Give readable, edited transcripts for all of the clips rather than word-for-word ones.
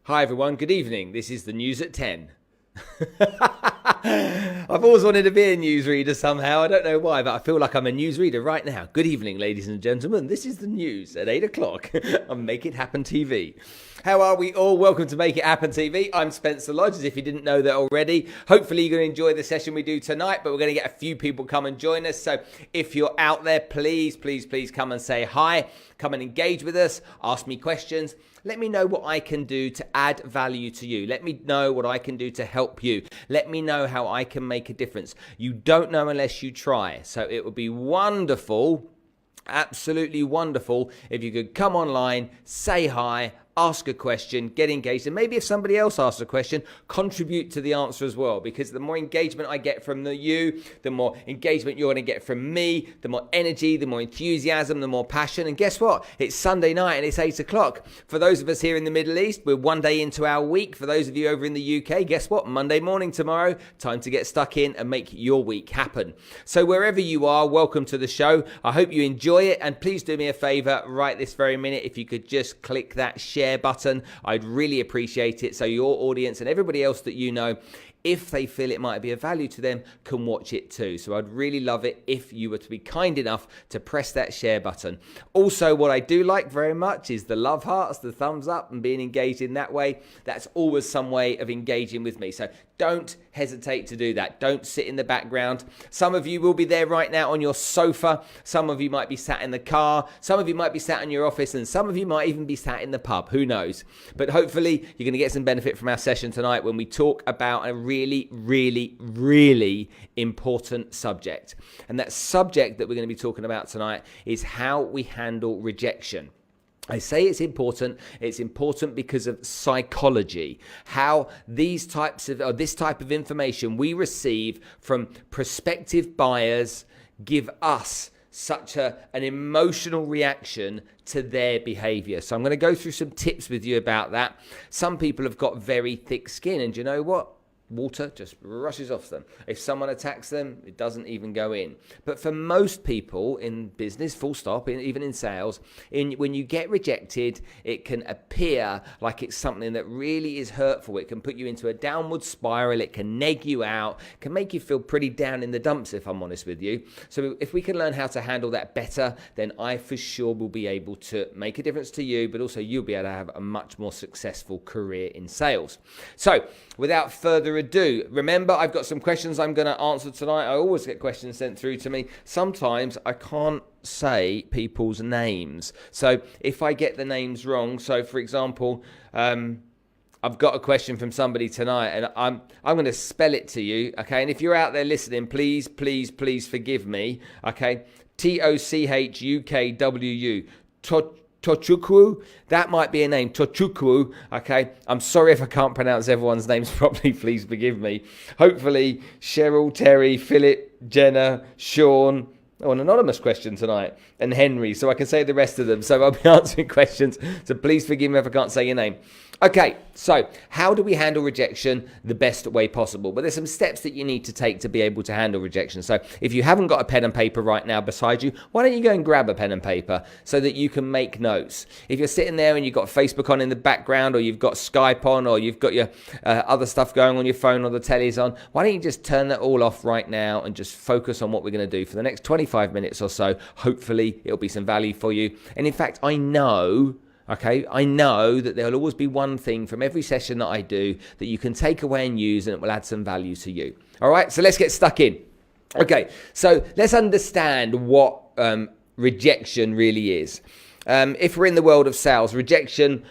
Hi everyone, good evening. This is the news at 10. I've always wanted to be a newsreader somehow. I don't know why, but I feel like I'm a newsreader right now. Good evening, ladies and gentlemen. This is the news at 8 o'clock on Make It Happen TV. How are we all? Welcome to Make It Happen TV. I'm Spencer Lodge, as if you didn't know that already. Hopefully you're going to enjoy the session we do tonight, but we're going to get a few people come and join us. So if you're out there, please come and say hi. Come and engage with us. Ask me questions. Let me know what I can do to add value to you. Let me know what I can do to help you. Let me know how I can make a difference. You don't know unless you try. So it would be wonderful, absolutely wonderful, if you could come online, say hi, ask a question, get engaged, and maybe if somebody else asks a question, contribute to the answer as well, because the more engagement I get from you, the more engagement you're going to get from me, the more energy, the more enthusiasm, the more passion. And guess what? It's Sunday night and it's 8 o'clock. For those of us here in the Middle East, we're one day into our week. For those of you over in the UK, guess what? Monday morning tomorrow, time to get stuck in and make your week happen. So wherever you are, welcome to the show. I hope you enjoy it, and please do me a favor right this very minute. If you could just click that share button, I'd really appreciate it, so your audience and everybody else that you know, if they feel it might be of value to them, can watch it too. So I'd really love it if you were to be kind enough to press that share button. Also, what I do like very much is the love hearts, the thumbs up, and being engaged in that way. That's always some way of engaging with me. So don't hesitate to do that. Don't sit in the background. Some of you will be there right now on your sofa. Some of you might be sat in the car. Some of you might be sat in your office, and some of you might even be sat in the pub. Who knows? But hopefully you're going to get some benefit from our session tonight when we talk about a really important subject. And that subject that we're going to be talking about tonight is how we handle rejection. I say it's important because of psychology, how this type of information we receive from prospective buyers give us such an emotional reaction to their behavior. So I'm going to go through some tips with you about that. Some people have got very thick skin, and do you know what? Water just rushes off them. If someone attacks them, it doesn't even go in. But for most people in business, full stop, even in sales, when you get rejected, it can appear like it's something that really is hurtful. It can put you into a downward spiral. It can neg you out, can make you feel pretty down in the dumps, if I'm honest with you. So if we can learn how to handle that better, then I for sure will be able to make a difference to you, but also you'll be able to have a much more successful career in sales. So without further ado, remember, I've got some questions I'm going to answer tonight. I always get questions sent through to me. Sometimes I can't say people's names. So if I get the names wrong, so for example, I've got a question from somebody tonight, and I'm going to spell it to you, okay? And if you're out there listening, please forgive me, okay? Tochukwu. Tochukwu, that might be a name, Tochukwu, okay? I'm sorry if I can't pronounce everyone's names properly, please forgive me. Hopefully, Cheryl, Terry, Philip, Jenna, Sean, an anonymous question tonight, and Henry, so I can say the rest of them. So I'll be answering questions, so please forgive me if I can't say your name. Okay, so how do we handle rejection the best way possible? But there's some steps that you need to take to be able to handle rejection. So if you haven't got a pen and paper right now beside you, why don't you go and grab a pen and paper so that you can make notes? If you're sitting there and you've got Facebook on in the background, or you've got Skype on, or you've got your other stuff going on your phone, or the telly's on, why don't you just turn that all off right now and just focus on what we're going to do for the next 25 minutes or so. Hopefully it'll be some value for you. And in fact, I know that there'll always be one thing from every session that I do that you can take away and use, and it will add some value to you. All right, so let's get stuck in. Okay, so let's understand what rejection really is. If we're in the world of sales, rejection,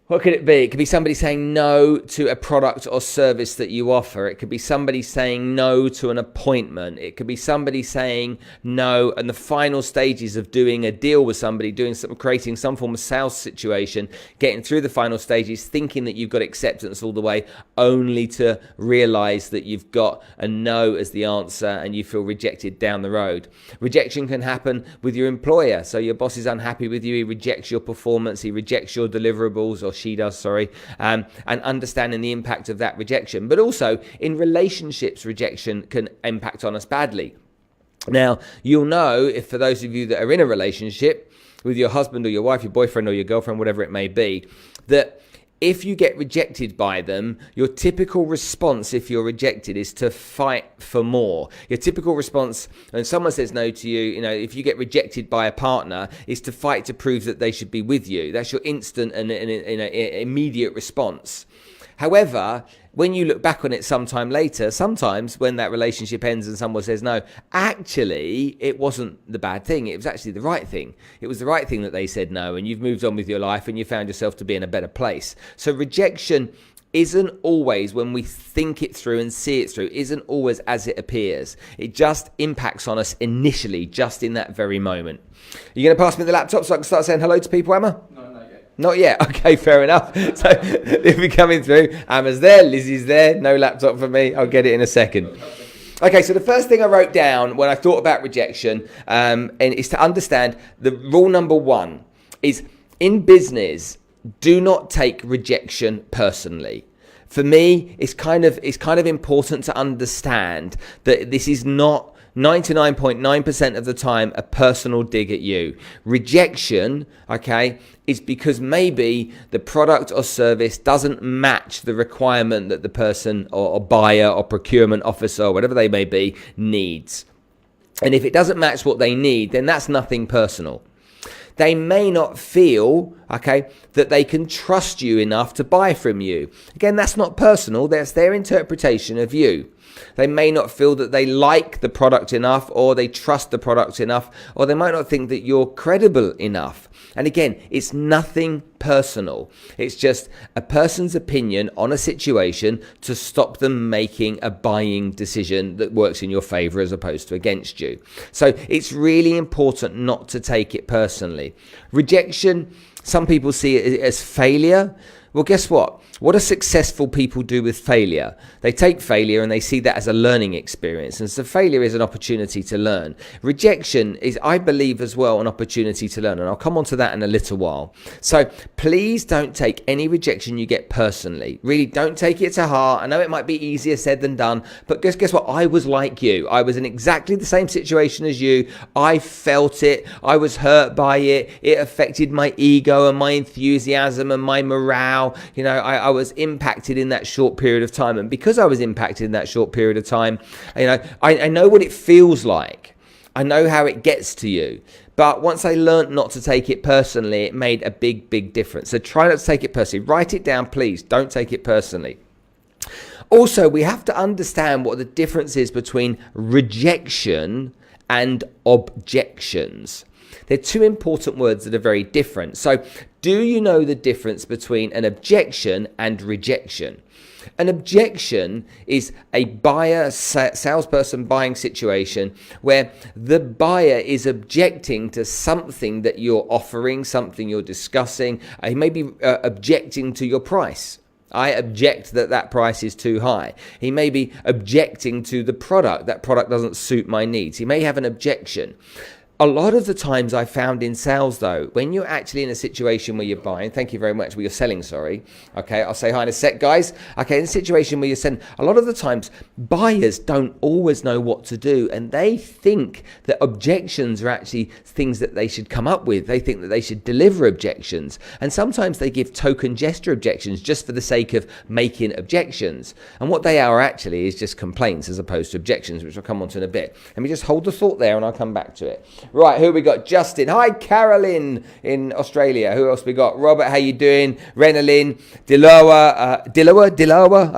what could it be? It could be somebody saying no to a product or service that you offer. It could be somebody saying no to an appointment. It could be somebody saying no in the final stages of doing a deal with somebody, creating some form of sales situation, getting through the final stages, thinking that you've got acceptance all the way, only to realize that you've got a no as the answer and you feel rejected down the road. Rejection can happen with your employer. So your boss is unhappy with you. He rejects your performance. He rejects your deliverables, or she does, and understanding the impact of that rejection. But also in relationships, rejection can impact on us badly. Now, you'll know, if for those of you that are in a relationship with your husband or your wife, your boyfriend or your girlfriend, whatever it may be, that if you get rejected by them, your typical response if you're rejected is to fight for more. Your typical response when someone says no to you, if you get rejected by a partner, is to fight to prove that they should be with you. That's your instant and immediate response. However, when you look back on it sometime later, sometimes when that relationship ends and someone says no, actually, it wasn't the bad thing. It was actually the right thing. It was the right thing that they said no, and you've moved on with your life and you found yourself to be in a better place. So rejection isn't always, when we think it through and see it through, isn't always as it appears. It just impacts on us initially, just in that very moment. Are you going to pass me the laptop so I can start saying hello to people, Emma? No, not yet. Not yet. Okay, fair enough. So if we're coming through, Emma's there, Lizzie's there, no laptop for me. I'll get it in a second. Okay, so the first thing I wrote down when I thought about rejection and is to understand the rule number one is, in business, do not take rejection personally. For me, it's kind of important to understand that this is not 99.9% of the time a personal dig at you. Rejection, okay, is because maybe the product or service doesn't match the requirement that the person or buyer or procurement officer or whatever they may be needs. And if it doesn't match what they need, then that's nothing personal. They may not feel, okay, that they can trust you enough to buy from you. Again, that's not personal. That's their interpretation of you. They may not feel that they like the product enough, or they trust the product enough, or they might not think that you're credible enough. And again, it's nothing personal. It's just a person's opinion on a situation to stop them making a buying decision that works in your favor as opposed to against you. So it's really important not to take it personally. Rejection, some people see it as failure. Well, guess what? What do successful people do with failure? They take failure and they see that as a learning experience. And so failure is an opportunity to learn. Rejection is, I believe, as well, an opportunity to learn. And I'll come on to that in a little while. So please don't take any rejection you get personally. Really, don't take it to heart. I know it might be easier said than done, but guess what? I was like you. I was in exactly the same situation as you. I felt it. I was hurt by it. It affected my ego and my enthusiasm and my morale. I was impacted in that short period of time. And because I was impacted in that short period of time, I know what it feels like. I know how it gets to you. But once I learned not to take it personally, it made a big, big difference. So try not to take it personally. Write it down, please. Don't take it personally. Also, we have to understand what the difference is between rejection and objections. They're two important words that are very different. So do you know the difference between an objection and rejection? An objection is a buyer, salesperson buying situation where the buyer is objecting to something that you're offering, something you're discussing. He may be objecting to your price. I object that price is too high. He may be objecting to the product. That product doesn't suit my needs. He may have an objection. A lot of the times I found in sales, though, when you're actually in a situation where you're buying, thank you very much, where you're selling, sorry. Okay, I'll say hi in a sec, guys. Okay, in a situation where you're selling, a lot of the times buyers don't always know what to do, and they think that objections are actually things that they should come up with. They think that they should deliver objections, and sometimes they give token gesture objections just for the sake of making objections. And what they are actually is just complaints as opposed to objections, which I'll come on to in a bit. Let me just hold the thought there and I'll come back to it. Right, who we got? Justin. Hi, Carolyn in Australia. Who else we got? Robert, how you doing? Renalyn, Diloa.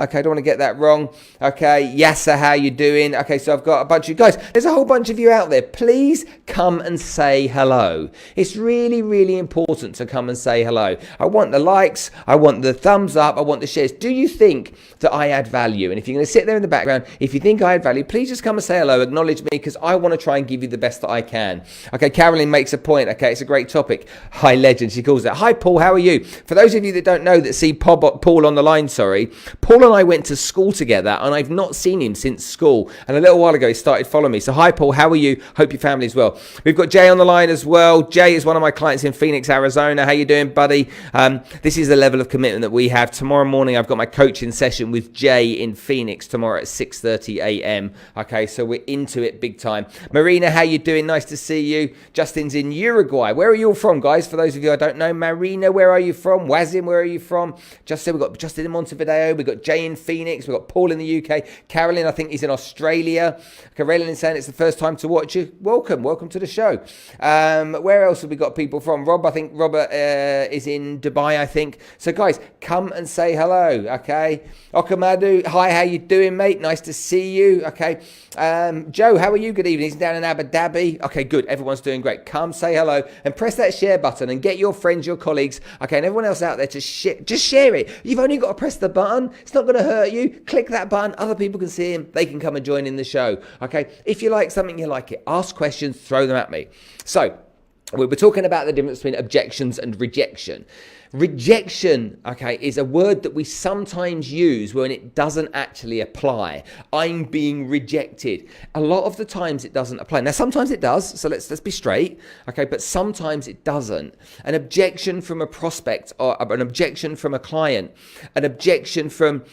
Okay, I don't want to get that wrong. Okay, Yasser, how you doing? Okay, so I've got a bunch of guys. There's a whole bunch of you out there. Please come and say hello. It's really, really important to come and say hello. I want the likes. I want the thumbs up. I want the shares. Do you think that I add value? And if you're going to sit there in the background, if you think I add value, please just come and say hello. Acknowledge me, because I want to try and give you the best that I can. Okay, Carolyn makes a point. Okay, it's a great topic. Hi, legend, she calls it. Hi, Paul, how are you? For those of you that don't know, that see Paul on the line, Paul and I went to school together, and I've not seen him since school. And a little while ago, he started following me. So hi, Paul, how are you? Hope your family's well. We've got Jay on the line as well. Jay is one of my clients in Phoenix, Arizona. How you doing, buddy? This is the level of commitment that we have. Tomorrow morning, I've got my coaching session with Jay in Phoenix tomorrow at 6:30 a.m. Okay, so we're into it big time. Marina, how you doing? Nice to see see you. Justin's in Uruguay. Where are you all from, guys? For those of you I don't know, Marina, where are you from? Wazim, where are you from? Justin, we've got Justin in Montevideo. We've got Jay in Phoenix. We've got Paul in the UK. Carolyn, I think he's in Australia. Carolyn is saying it's the first time to watch you. Welcome to the show. Where else have we got people from? Rob, I think Robert is in Dubai, I think. So guys, come and say hello, okay? Okamadu, hi, how you doing, mate? Nice to see you, okay? Joe, how are you? Good evening. He's down in Abu Dhabi. Okay, good. Everyone's doing great. Come say hello and press that share button and get your friends, your colleagues, okay, and everyone else out there to just share it. You've only got to press the button. It's not going to hurt you. Click that button. Other people can see him. They can come and join in the show, okay? If you like something, you like it. Ask questions, throw them at me. So, we're talking about the difference between objections and rejection. Rejection, okay, is a word that we sometimes use when it doesn't actually apply. I'm being rejected. A lot of the times it doesn't apply. Now, sometimes it does, so let's be straight, okay, but sometimes it doesn't. An objection from a prospect or an objection from a client, an objection from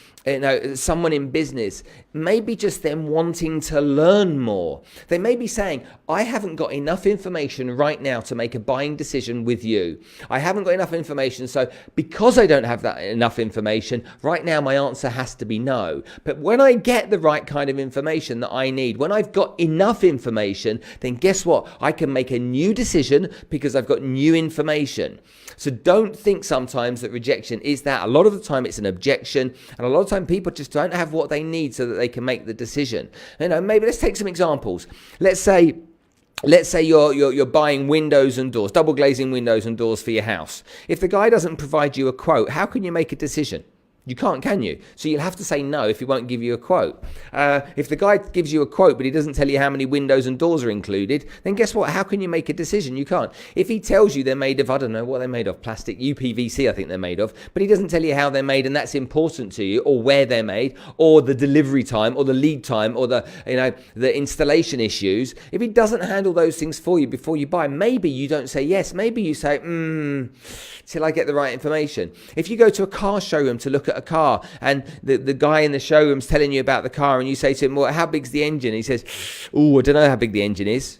someone in business, maybe just them wanting to learn more. They may be saying, I haven't got enough information right now to make a buying decision with you. I haven't got enough information, so because I don't have that enough information, right now my answer has to be no. But when I get the right kind of information that I need, when I've got enough information, then guess what? I can make a new decision because I've got new information. So don't think sometimes that rejection is that. A lot of the time it's an objection, and a lot of the time people just don't have what they need so that they can make the decision. Maybe let's take some examples. Let's say you're buying windows and doors, double glazing windows and doors for your house. If the guy doesn't provide you a quote, how can you make a decision? You can't, can you? So you'll have to say no if he won't give you a quote. If the guy gives you a quote but he doesn't tell you how many windows and doors are included, then guess what? How can you make a decision? You can't. If he tells you they're made of, I don't know what they're made of, plastic, UPVC I think they're made of, but he doesn't tell you how they're made and that's important to you, or where they're made, or the delivery time, or the lead time, or the installation issues, if he doesn't handle those things for you before you buy, maybe you don't say yes. Maybe you say, till I get the right information. If you go to a car showroom to look at a car and the guy in the showroom's telling you about the car and you say to him, well, how big's the engine? He says, oh, I don't know how big the engine is.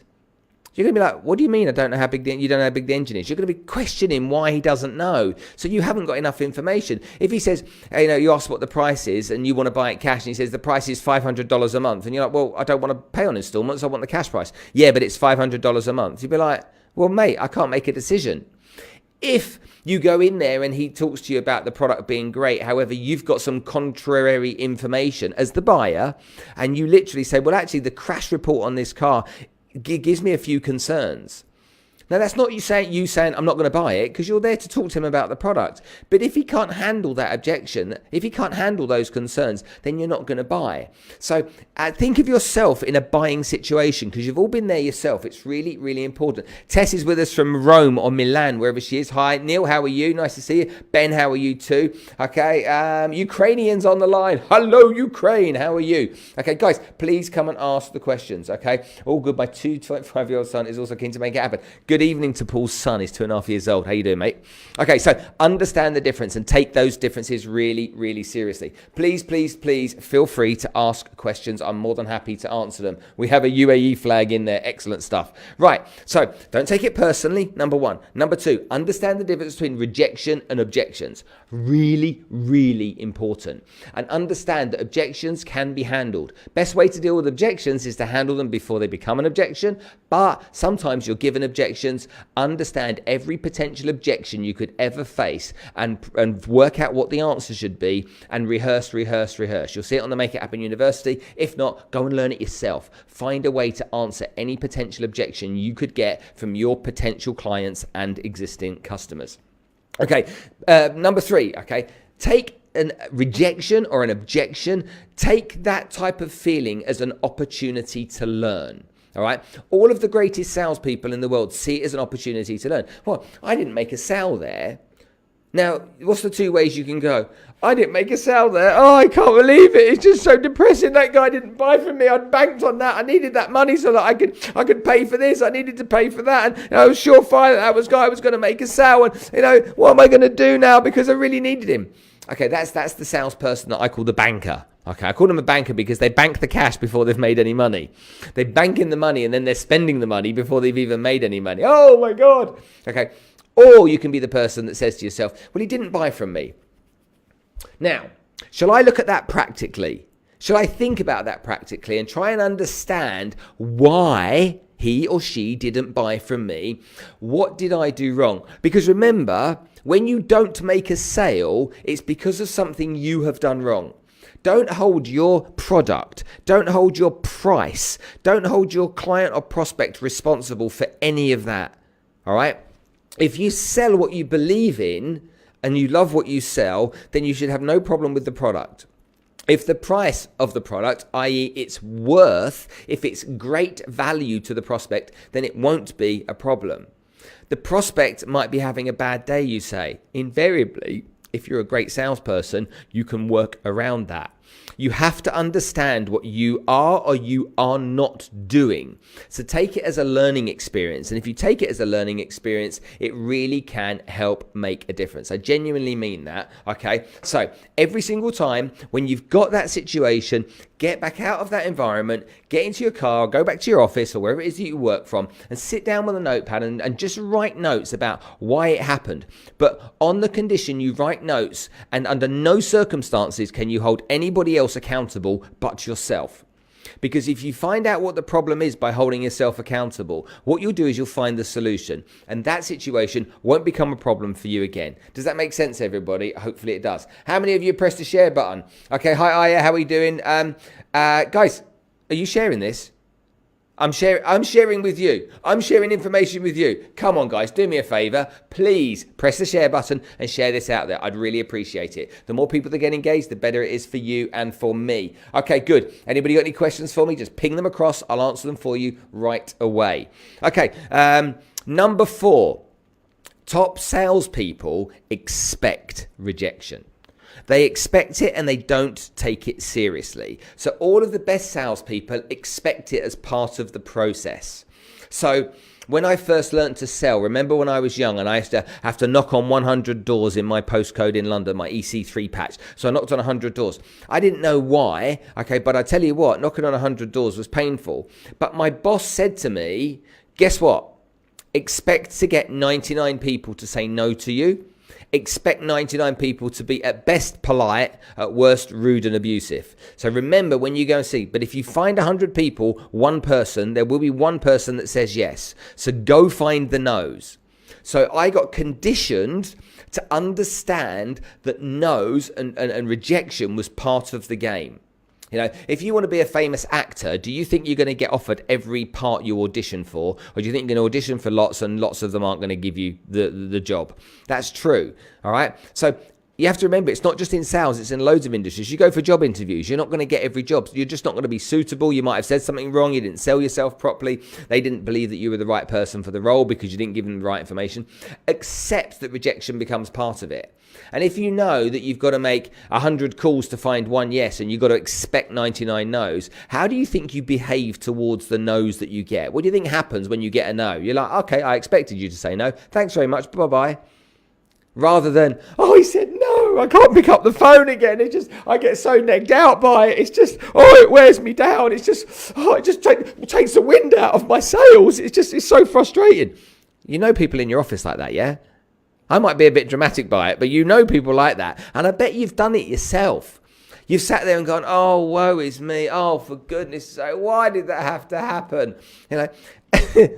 You're going to be like, what do you mean you don't know how big the engine is? You're going to be questioning why he doesn't know. So you haven't got enough information. If he says, you ask what the price is and you want to buy it cash and he says the price is $500 a month and you're like, well, I don't want to pay on installments. I want the cash price. Yeah, but it's $500 a month. You'd be like, well, mate, I can't make a decision. If you go in there and he talks to you about the product being great, however, you've got some contrary information as the buyer, and you literally say, well, actually, the crash report on this car gives me a few concerns. Now, that's not you saying, I'm not going to buy it, because you're there to talk to him about the product. But if he can't handle that objection, if he can't handle those concerns, then you're not going to buy. So think of yourself in a buying situation, because you've all been there yourself. It's really, really important. Tess is with us from Rome or Milan, wherever she is. Hi, Neil, how are you? Nice to see you. Ben, how are you too? Okay, Ukrainians on the line. Hello, Ukraine. How are you? Okay, guys, please come and ask the questions, okay? All good. My 25-year-old son is also keen to make it happen. Good evening to Paul's son. He's 2.5 years old. How you doing, mate? Okay, so understand the difference and take those differences really, really seriously. Please, please, please feel free to ask questions. I'm more than happy to answer them. We have a UAE flag in there. Excellent stuff. Right, so don't take it personally, number one. Number two, understand the difference between rejection and objections. Really, really important. And understand that objections can be handled. Best way to deal with objections is to handle them before they become an objection, but sometimes you're given objections. Understand every potential objection you could ever face and work out what the answer should be and rehearse. You'll see it on the Make It Happen University. If not, go and learn it yourself. Find a way to answer any potential objection you could get from your potential clients and existing customers. Okay, number three, okay, take a rejection or an objection, take that type of feeling as an opportunity to learn. All right. All of the greatest salespeople in the world see it as an opportunity to learn. Well, I didn't make a sale there. Now, what's the two ways you can go? I didn't make a sale there. Oh, I can't believe it. It's just so depressing. That guy didn't buy from me. I'd banked on that. I needed that money so that I could pay for this. I needed to pay for that. And I was surefire that guy was going to make a sale. And what am I going to do now because I really needed him? Okay, that's the salesperson that I call the banker. Okay, I call them a banker because they bank the cash before they've made any money. They bank in the money and then they're spending the money before they've even made any money. Oh my God. Okay. Or you can be the person that says to yourself, well, he didn't buy from me. Now, shall I look at that practically? Shall I think about that practically and try and understand why he or she didn't buy from me? What did I do wrong? Because remember, when you don't make a sale, it's because of something you have done wrong. Don't hold your product, don't hold your price, don't hold your client or prospect responsible for any of that. All right? If you sell what you believe in and you love what you sell, then you should have no problem with the product. If the price of the product, i.e. its worth, if it's great value to the prospect, then it won't be a problem. The prospect might be having a bad day, you say. Invariably, if you're a great salesperson, you can work around that. You have to understand what you are or you are not doing. So take it as a learning experience. And if you take it as a learning experience, it really can help make a difference. I genuinely mean that. Okay. So every single time when you've got that situation, get back out of that environment, get into your car, go back to your office or wherever it is that you work from and sit down with a notepad and just write notes about why it happened. But on the condition you write notes, and under no circumstances can you hold anybody else accountable but yourself. Because if you find out what the problem is by holding yourself accountable, what you'll do is you'll find the solution. And that situation won't become a problem for you again. Does that make sense, everybody? Hopefully it does. How many of you pressed the share button? Okay, hi Aya, how are you doing? Guys, are you sharing this? I'm sharing with you. I'm sharing information with you. Come on, guys, do me a favor. Please press the share button and share this out there. I'd really appreciate it. The more people that get engaged, the better it is for you and for me. Okay, good. Anybody got any questions for me? Just ping them across. I'll answer them for you right away. Okay, number 4. Top salespeople expect rejection. They expect it and they don't take it seriously. So all of the best salespeople expect it as part of the process. So when I first learned to sell, remember when I was young and I used to have to knock on 100 doors in my postcode in London, my EC3 patch. So I knocked on 100 doors. I didn't know why, okay, but I tell you what, knocking on 100 doors was painful. But my boss said to me, guess what? Expect to get 99 people to say no to you. Expect 99 people to be at best polite, at worst rude and abusive. So remember when you go and see, but if you find 100 people, one person, there will be one person that says yes. So go find the no's. So I got conditioned to understand that no's and rejection was part of the game. You know, if you want to be a famous actor, do you think you're going to get offered every part you audition for? Or do you think you're going to audition for lots and lots of them aren't going to give you the job? That's true. All right. So you have to remember, it's not just in sales, it's in loads of industries. You go for job interviews, you're not going to get every job. You're just not going to be suitable. You might have said something wrong. You didn't sell yourself properly. They didn't believe that you were the right person for the role because you didn't give them the right information. Accept that rejection becomes part of it. And if you know that you've got to make 100 calls to find one yes and you've got to expect 99 no's, how do you think you behave towards the no's that you get? What do you think happens when you get a no? You're like, okay, I expected you to say no. Thanks very much. Bye-bye. Rather than, oh, he said no, I can't pick up the phone again. It's just, I get so negged out by it. It's just, oh, it wears me down. It's just, oh, it just takes the wind out of my sails. It's so frustrating. You know people in your office like that, yeah? I might be a bit dramatic by it, but you know people like that. And I bet you've done it yourself. You've sat there and gone, oh, woe is me. Oh, for goodness sake, why did that have to happen? You know,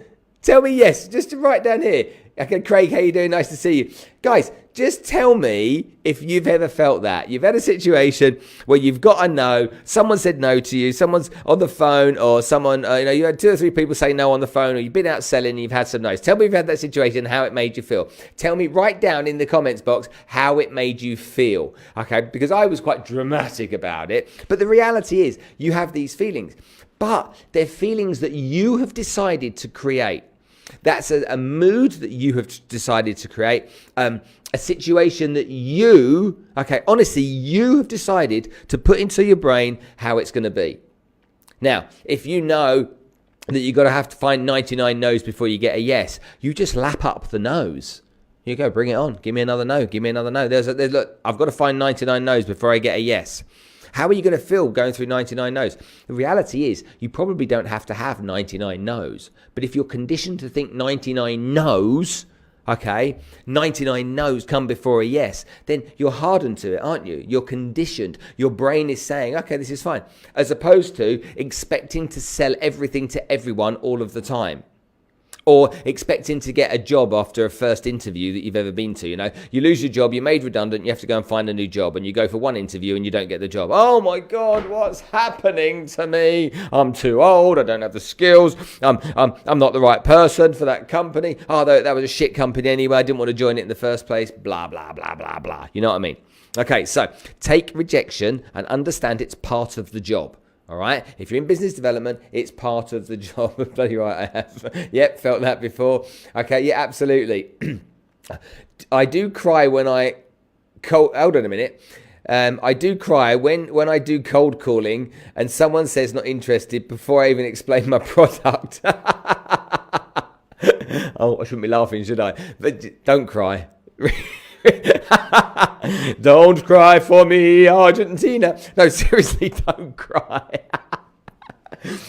tell me yes, just to write down here. Okay, Craig, how you doing? Nice to see you. Guys, just tell me if you've ever felt that. You've had a situation where you've got a no, someone said no to you, someone's on the phone, or someone, you had 2 or 3 people say no on the phone, or you've been out selling and you've had some no's. Tell me if you've had that situation, how it made you feel. Tell me, write down in the comments box how it made you feel, okay? Because I was quite dramatic about it. But the reality is, you have these feelings. But they're feelings that you have decided to create. That's a mood that you have decided to create, a situation that you, honestly, you have decided to put into your brain how it's going to be. Now, if you know that you've got to have to find 99 no's before you get a yes, you just lap up the no's. You go, bring it on. Give me another no. Give me another no. Look, I've got to find 99 no's before I get a yes. How are you going to feel going through 99 no's? The reality is you probably don't have to have 99 no's. But if you're conditioned to think 99 no's, okay, 99 no's come before a yes, then you're hardened to it, aren't you? You're conditioned. Your brain is saying, okay, this is fine. As opposed to expecting to sell everything to everyone all of the time. Or expecting to get a job after a first interview that you've ever been to. You know, you lose your job, you're made redundant, you have to go and find a new job, and you go for one interview and you don't get the job. Oh my God, what's happening to me? I'm too old, I don't have the skills, I'm not the right person for that company. Oh, that was a shit company anyway, I didn't want to join it in the first place, blah, blah, blah, blah, blah. You know what I mean? Okay, so take rejection and understand it's part of the job. All right. If you're in business development, it's part of the job. Bloody right, I have. Yep, felt that before. Okay, yeah, absolutely. I do cry when I hold on a minute. I do cry when I do cold calling and someone says not interested before I even explain my product. Oh, I shouldn't be laughing, should I? But don't cry. Don't cry for me, Argentina. No, seriously, don't cry.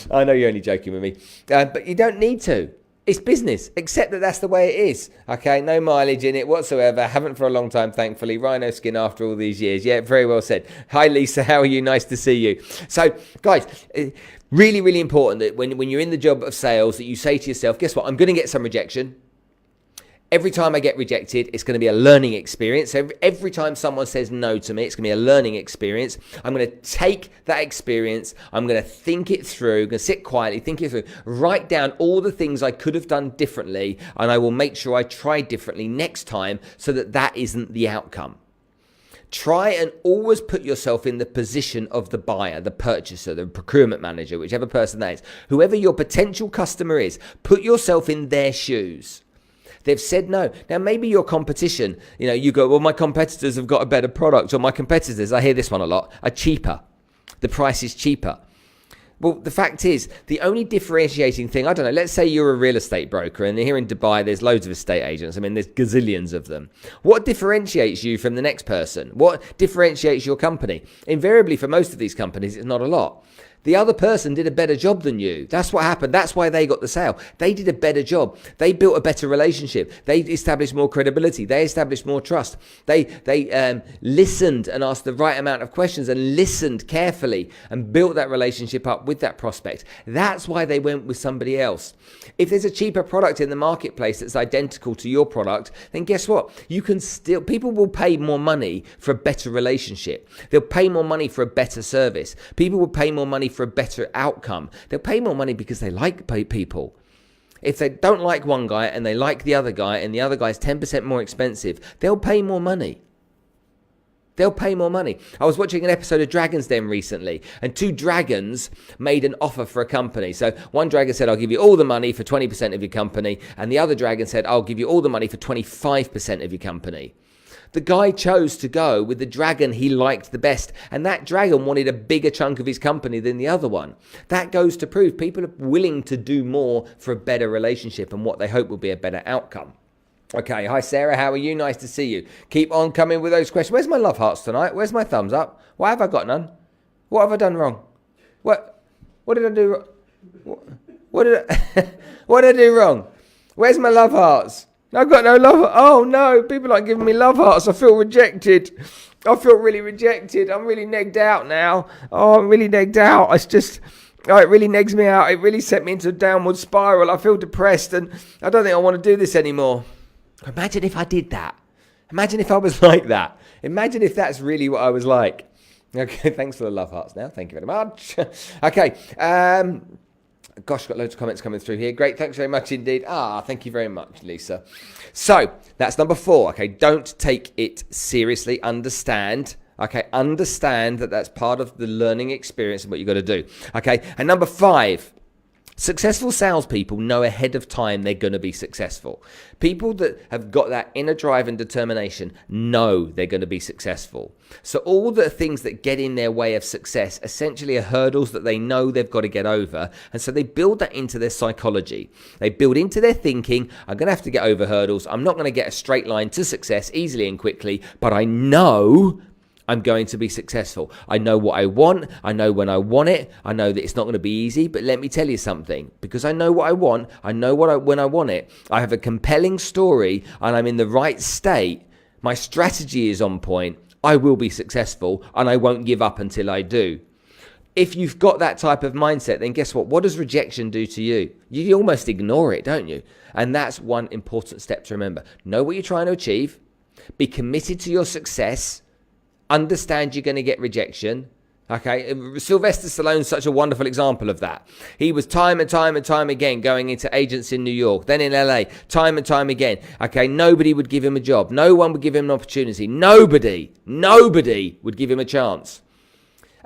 I know you're only joking with me, but you don't need to. It's business. Accept that that's the way it is. Okay, no mileage in it whatsoever. Haven't for a long time, thankfully. Rhino skin after all these years. Yeah, very well said. Hi, Lisa. How are you? Nice to see you. So, guys, really, really important that when you're in the job of sales, that you say to yourself, guess what? I'm going to get some rejection. Every time I get rejected, it's going to be a learning experience. So every time someone says no to me, it's going to be a learning experience. I'm going to take that experience. I'm going to think it through. I'm going to sit quietly, think it through, write down all the things I could have done differently, and I will make sure I try differently next time so that that isn't the outcome. Try and always put yourself in the position of the buyer, the purchaser, the procurement manager, whichever person that is. Whoever your potential customer is, put yourself in their shoes. They've said no. Now, maybe your competition, you go, well, my competitors have got a better product, or my competitors, I hear this one a lot, are cheaper. The price is cheaper. Well, the fact is, the only differentiating thing, I don't know, let's say you're a real estate broker, and here in Dubai, there's loads of estate agents. I mean, there's gazillions of them. What differentiates you from the next person? What differentiates your company? Invariably, for most of these companies, it's not a lot. The other person did a better job than you. That's what happened. That's why they got the sale. They did a better job. They built a better relationship. They established more credibility. They established more trust. They listened and asked the right amount of questions and listened carefully and built that relationship up with that prospect. That's why they went with somebody else. If there's a cheaper product in the marketplace that's identical to your product, then guess what? People will pay more money for a better relationship. They'll pay more money for a better service. People will pay more money for a better outcome. They'll pay more money because they like people. If they don't like one guy and they like the other guy and the other guy is 10% more expensive, they'll pay more money. They'll pay more money. I was watching an episode of Dragon's Den recently, and two dragons made an offer for a company. So one dragon said, I'll give you all the money for 20% of your company, and the other dragon said, I'll give you all the money for 25% of your company. The guy chose to go with the dragon he liked the best, and that dragon wanted a bigger chunk of his company than the other one. That goes to prove people are willing to do more for a better relationship and what they hope will be a better outcome. Okay, hi Sarah, how are you? Nice to see you. Keep on coming with those questions. Where's my love hearts tonight? Where's my thumbs up? Why have I got none? What have I done wrong? What did I do wrong? What did I do wrong? Where's my love hearts? I've got no love. Oh no, people aren't giving me love hearts. I feel rejected. I feel really rejected. I'm really negged out now. Oh, I'm really negged out. It really negs me out. It really sent me into a downward spiral. I feel depressed and I don't think I want to do this anymore. Imagine if I did that. Imagine if I was like that. Imagine if that's really what I was like. Okay, thanks for the love hearts now. Thank you very much. Okay, gosh, got loads of comments coming through here. Great, thanks very much indeed. Thank you very much, Lisa. So, that's number 4. Okay, don't take it seriously. Understand. Okay, understand that that's part of the learning experience and what you've got to do. Okay, and number 5. Successful salespeople know ahead of time they're going to be successful. People that have got that inner drive and determination know they're going to be successful. So all the things that get in their way of success essentially are hurdles that they know they've got to get over. And so they build that into their psychology. They build into their thinking, I'm going to have to get over hurdles. I'm not going to get a straight line to success easily and quickly, but I know I'm going to be successful. I know what I want. I know when I want it. I know that it's not going to be easy, but let me tell you something. Because I know what I want, I know when I want it. I have a compelling story and I'm in the right state. My strategy is on point. I will be successful and I won't give up until I do. If you've got that type of mindset, then guess what? What does rejection do to you? You almost ignore it, don't you? And that's one important step to remember. Know what you're trying to achieve. Be committed to your success. Understand you're going to get rejection. Okay, Sylvester Stallone's such a wonderful example of that. He was time and time again going into agents in New York, then in LA, time and time again. Okay, nobody would give him a job. No one would give him an opportunity. Nobody would give him a chance.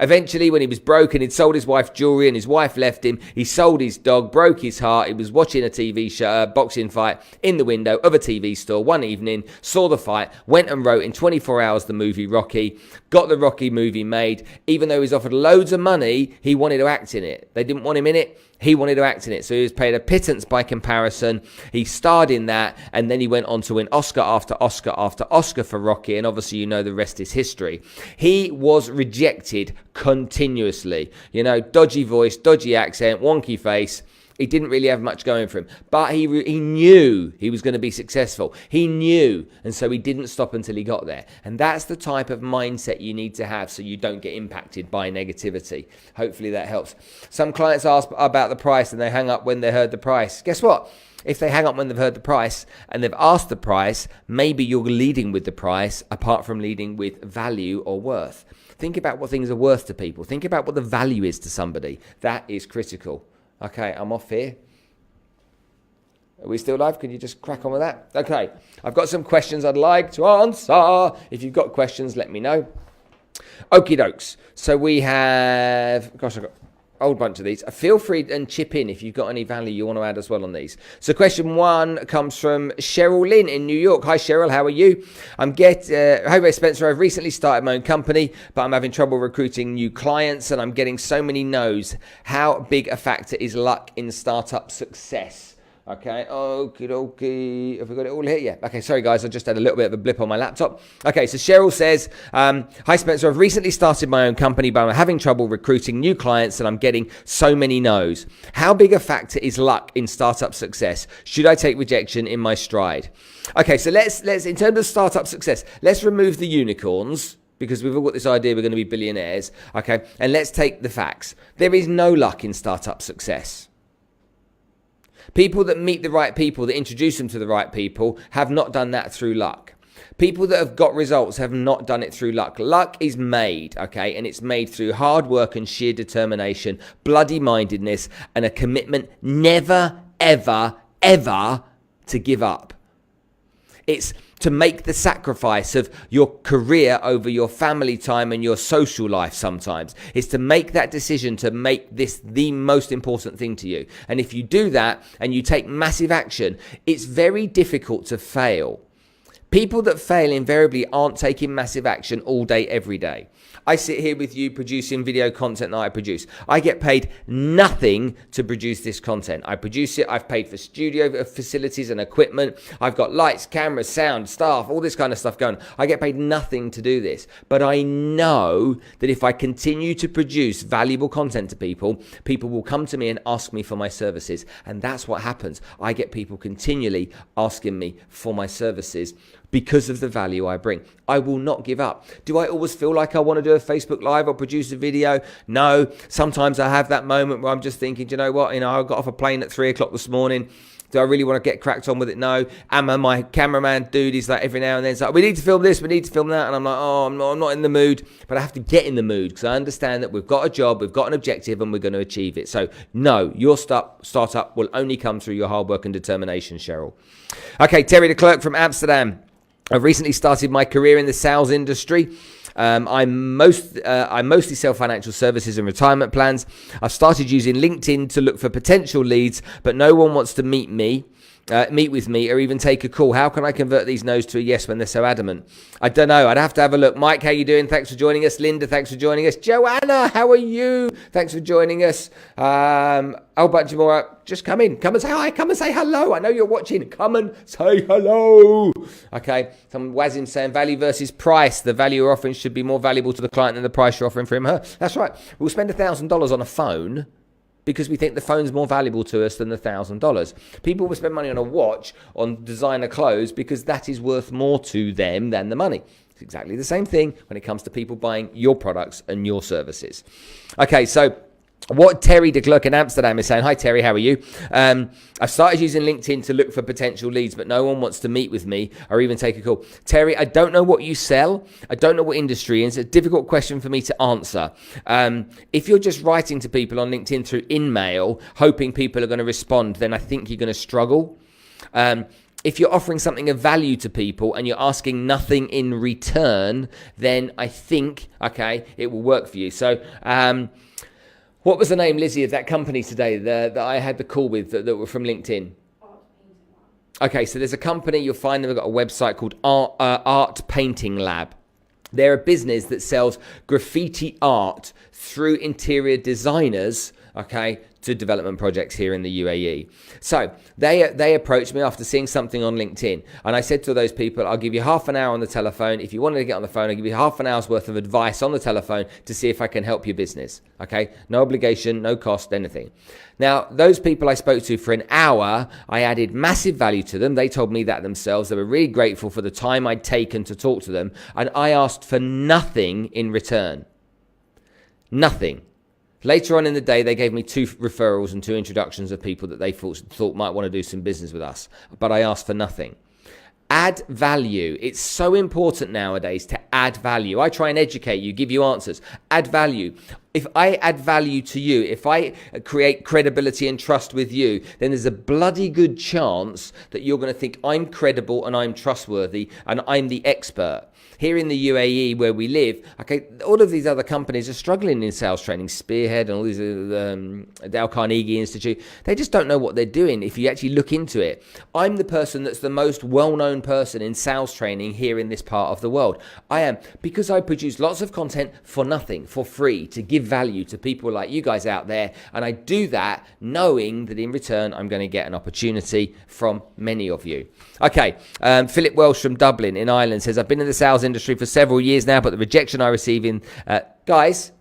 Eventually, when he was broke and he'd sold his wife jewelry and his wife left him, he sold his dog, broke his heart. He was watching a TV show, boxing fight in the window of a TV store one evening, saw the fight, went and wrote in 24 hours the movie Rocky, got the Rocky movie made. Even though he was offered loads of money, he wanted to act in it. They didn't want him in it. He wanted to act in it. So he was paid a pittance by comparison. He starred in that. And then he went on to win Oscar after Oscar after Oscar for Rocky. And obviously, you know, the rest is history. He was rejected continuously. You know, dodgy voice, dodgy accent, wonky face. He didn't really have much going for him, but he knew he was going to be successful. He knew, and so he didn't stop until he got there. And that's the type of mindset you need to have so you don't get impacted by negativity. Hopefully that helps. Some clients ask about the price and they hang up when they heard the price. Guess what? If they hang up when they've heard the price and they've asked the price, maybe you're leading with the price apart from leading with value or worth. Think about what things are worth to people. Think about what the value is to somebody. That is critical. Okay, I'm off here. Are we still live? Can you just crack on with that? Okay, I've got some questions I'd like to answer. If you've got questions, let me know. Okie dokes. So we have, gosh, I've got a whole bunch of these. Feel free and chip in if you've got any value you want to add as well on these. So question 1 comes from Cheryl Lynn in New York. Hi Cheryl, how are you? Hi Spencer, I've recently started my own company, but I'm having trouble recruiting new clients and I'm getting so many no's. How big a factor is luck in startup success? Okay, okie dokie. Have we got it all here? Yeah. Okay, sorry guys, I just had a little bit of a blip on my laptop. Okay, so Cheryl says, hi Spencer, I've recently started my own company, but I'm having trouble recruiting new clients and I'm getting so many no's. How big a factor is luck in startup success? Should I take rejection in my stride? Okay, so let's in terms of startup success, let's remove the unicorns, because we've all got this idea we're going to be billionaires, okay? And let's take the facts. There is no luck in startup success. People that meet the right people, that introduce them to the right people, have not done that through luck. People that have got results have not done it through luck. Luck is made, okay? And it's made through hard work and sheer determination, bloody-mindedness, and a commitment never, ever, ever to give up. It's to make the sacrifice of your career over your family time and your social life sometimes. It's to make that decision to make this the most important thing to you. And if you do that and you take massive action, it's very difficult to fail. People that fail invariably aren't taking massive action all day, every day. I sit here with you producing video content that I produce. I get paid nothing to produce this content. I produce it. I've paid for studio facilities and equipment. I've got lights, cameras, sound, staff, all this kind of stuff going on. I get paid nothing to do this. But I know that if I continue to produce valuable content to people, people will come to me and ask me for my services. And that's what happens. I get people continually asking me for my services because of the value I bring. I will not give up. Do I always feel like I want to do a Facebook Live or produce a video? No. Sometimes I have that moment where I'm just thinking, do you know what? I got off a plane at 3 o'clock this morning. Do I really want to get cracked on with it? No. Emma, my cameraman dude, is like every now and then, it's like, we need to film this, we need to film that. And I'm like, oh, I'm not in the mood. But I have to get in the mood because I understand that we've got a job, we've got an objective, and we're going to achieve it. So no, your startup will only come through your hard work and determination, Cheryl. Okay, Terry the Clerk from Amsterdam. I've recently started my career in the sales industry. I mostly sell financial services and retirement plans. I've started using LinkedIn to look for potential leads, but no one wants to meet me. meet with me, or even take a call? How can I convert these no's to a yes when they're so adamant? I don't know. I'd have to have a look. Mike, how you doing? Thanks for joining us. Linda, thanks for joining us. Joanna, how are you? Thanks for joining us. A whole bunch more. Just come in. Come and say hi. Come and say hello. I know you're watching. Come and say hello. Okay. Some Wazim saying value versus price. The value you're offering should be more valuable to the client than the price you're offering for him, her. That's right. We'll spend $1,000 on a phone because we think the phone's more valuable to us than the $1,000. People will spend money on a watch, on designer clothes, because that is worth more to them than the money. It's exactly the same thing when it comes to people buying your products and your services. Okay, so what Terry de Klerk in Amsterdam is saying, hi Terry, how are you? I've started using LinkedIn to look for potential leads, but no one wants to meet with me or even take a call. Terry, I don't know what you sell. I don't know what industry. It's a difficult question for me to answer. If you're just writing to people on LinkedIn through InMail, hoping people are going to respond, then I think you're going to struggle. If you're offering something of value to people and you're asking nothing in return, then I think, okay, it will work for you. So, what was the name, Lizzie, of that company today that I had the call with that were from LinkedIn? Okay, so there's a company, you'll find they've got a website called Art Painting Lab. They're a business that sells graffiti art through interior designers, okay, to development projects here in the UAE. So they approached me after seeing something on LinkedIn, and I said to those people, I'll give you half an hour on the telephone. If you wanted to get on the phone, I'll give you half an hour's worth of advice on the telephone to see if I can help your business. Okay, no obligation, no cost, anything. Now, those people I spoke to for an hour, I added massive value to them. They told me that themselves. They were really grateful for the time I'd taken to talk to them, and I asked for nothing in return. Nothing. Later on in the day, they gave me 2 referrals and 2 introductions of people that they thought might want to do some business with us. But I asked for nothing. Add value. It's so important nowadays to add value. I try and educate you, give you answers. Add value. If I add value to you, if I create credibility and trust with you, then there's a bloody good chance that you're going to think I'm credible and I'm trustworthy and I'm the expert. Here in the UAE where we live, okay, all of these other companies are struggling in sales training, Spearhead and all these, Dale Carnegie Institute. They just don't know what they're doing if you actually look into it. I'm the person that's the most well-known person in sales training here in this part of the world. I am, because I produce lots of content for nothing, for free, to give value to people like you guys out there. And I do that knowing that in return, I'm going to get an opportunity from many of you. Okay, Philip Welsh from Dublin in Ireland says, I've been in the sales industry for several years now, but the rejection I receive in guys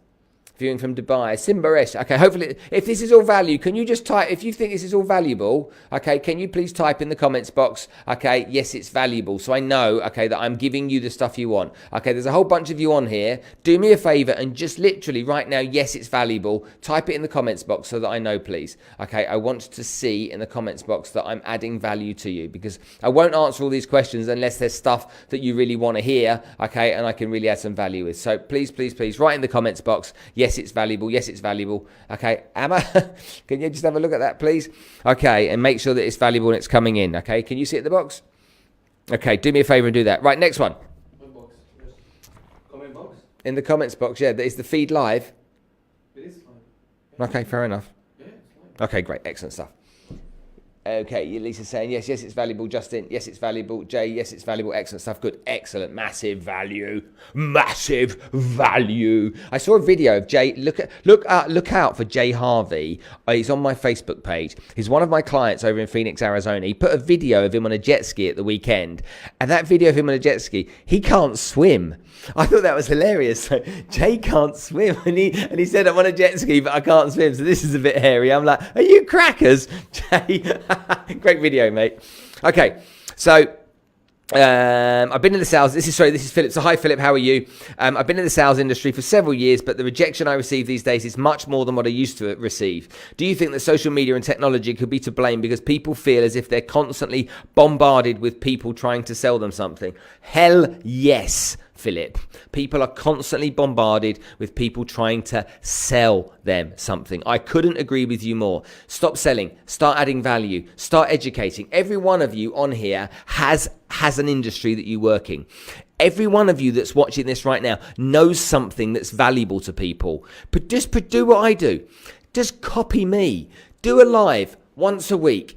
viewing from Dubai, Simbaresh. Okay, hopefully, if this is all value, can you just type, if you think this is all valuable, okay, can you please type in the comments box, okay, yes, it's valuable, so I know, okay, that I'm giving you the stuff you want. Okay, there's a whole bunch of you on here. Do me a favor and just literally right now, yes, it's valuable. Type it in the comments box so that I know, please. Okay, I want to see in the comments box that I'm adding value to you, because I won't answer all these questions unless there's stuff that you really want to hear, okay, and I can really add some value with. So please, please, please, write in the comments box, yes, it's valuable. Yes, it's valuable. Okay, Emma, can you just have a look at that, please? Okay, and make sure that it's valuable and it's coming in. Okay, can you see it in the box? Okay, do me a favor and do that. Right, next one. What box? Yes. Comment box? In the comments box, yeah. Is the feed live? It is live. Yeah. Okay, fair enough. Yeah, it's live. Okay, great. Excellent stuff. Okay, Lisa's saying, yes, it's valuable. Justin, yes, it's valuable. Jay, yes, it's valuable. Excellent stuff. Good. Excellent. Massive value. Massive value. I saw a video of Jay. Look out for Jay Harvey. He's on my Facebook page. He's one of my clients over in Phoenix, Arizona. He put a video of him on a jet ski at the weekend. And that video of him on a jet ski, he can't swim. I thought that was hilarious. So Jay can't swim, and he said, I'm on a jet ski, but I can't swim, so this is a bit hairy. I'm like, are you crackers, Jay? Great video, mate. Okay, so I've been in the sales. This is Philip. So hi, Philip. How are you? I've been in the sales industry for several years, but the rejection I receive these days is much more than what I used to receive. Do you think that social media and technology could be to blame because people feel as if they're constantly bombarded with people trying to sell them something? Hell yes, Philip. People are constantly bombarded with people trying to sell them something. I couldn't agree with you more. Stop selling. Start adding value. Start educating. Every one of you on here has an industry that you work in. Every one of you that's watching this right now knows something that's valuable to people. But just do what I do. Just copy me. Do a live once a week.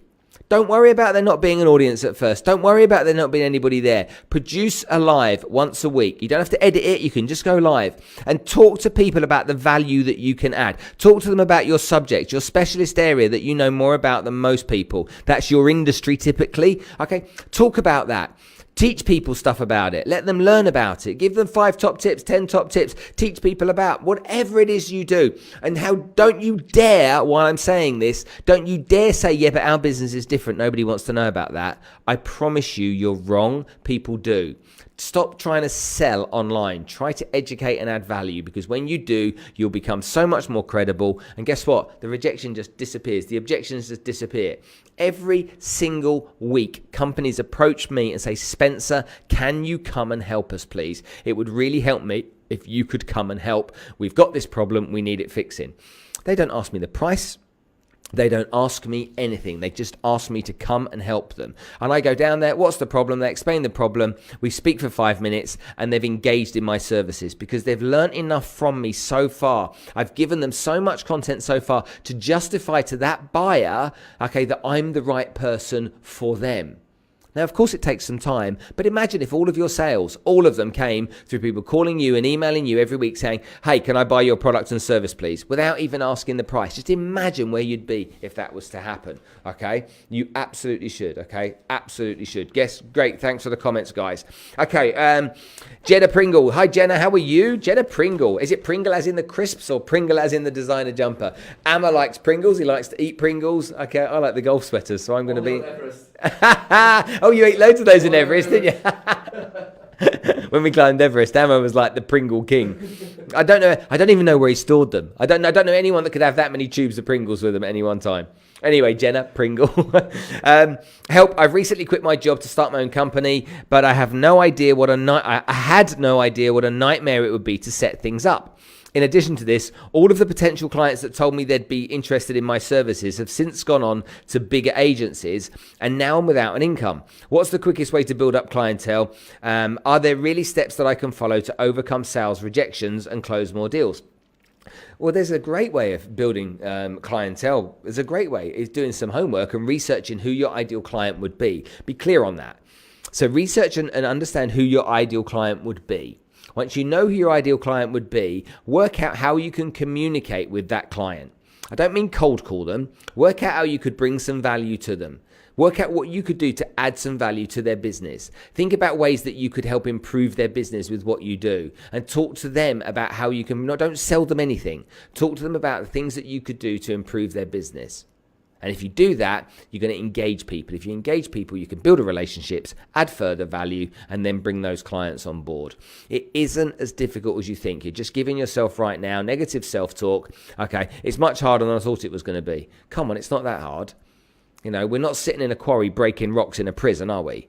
Don't worry about there not being an audience at first. Don't worry about there not being anybody there. Produce a live once a week. You don't have to edit it. You can just go live and talk to people about the value that you can add. Talk to them about your subject, your specialist area that you know more about than most people. That's your industry typically. Okay, talk about that. Teach people stuff about it. Let them learn about it. Give them 5 top tips, 10 top tips. Teach people about whatever it is you do. And don't you dare, while I'm saying this, don't you dare say, yeah, but our business is different. Nobody wants to know about that. I promise you, you're wrong. People do. Stop trying to sell online. Try to educate and add value, because when you do, you'll become so much more credible. And guess what? The rejection just disappears. The objections just disappear. Every single week, companies approach me and say, Spencer, can you come and help us, please? It would really help me if you could come and help. We've got this problem. We need it fixing. They don't ask me the price. They don't ask me anything. They just ask me to come and help them. And I go down there, what's the problem? They explain the problem. We speak for 5 minutes and they've engaged in my services because they've learned enough from me so far. I've given them so much content so far to justify to that buyer, okay, that I'm the right person for them. Now, of course, it takes some time, but imagine if all of your sales, all of them came through people calling you and emailing you every week saying, hey, can I buy your product and service, please? Without even asking the price. Just imagine where you'd be if that was to happen, okay? You absolutely should, okay? Absolutely should. Yes, great. Thanks for the comments, guys. Okay, Jenna Pringle. Hi, Jenna. How are you? Jenna Pringle. Is it Pringle as in the crisps or Pringle as in the designer jumper? Amma likes Pringles. He likes to eat Pringles. Okay, I like the golf sweaters, so I'm going to be... Oh, you ate loads of those in Everest, didn't you? When we climbed Everest, Amma was like the Pringle king. I don't even know where he stored them. I don't know anyone that could have that many tubes of Pringles with them at any one time. Anyway, Jenna Pringle. Help! I've recently quit my job to start my own company, but I have no idea I had no idea what a nightmare it would be to set things up. In addition to this, all of the potential clients that told me they'd be interested in my services have since gone on to bigger agencies, and now I'm without an income. What's the quickest way to build up clientele? Are there really steps that I can follow to overcome sales rejections and close more deals? Well, there's a great way of building clientele. There's a great way. It's doing some homework and researching who your ideal client would be. Be clear on that. So research and understand who your ideal client would be. Once you know who your ideal client would be, work out how you can communicate with that client. I don't mean cold call them. Work out how you could bring some value to them. Work out what you could do to add some value to their business. Think about ways that you could help improve their business with what you do, and talk to them about how you can, don't sell them anything. Talk to them about the things that you could do to improve their business. And if you do that, you're going to engage people. If you engage people, you can build relationships, add further value, and then bring those clients on board. It isn't as difficult as you think. You're just giving yourself right now negative self-talk. Okay, it's much harder than I thought it was going to be. Come on, it's not that hard. We're not sitting in a quarry breaking rocks in a prison, are we?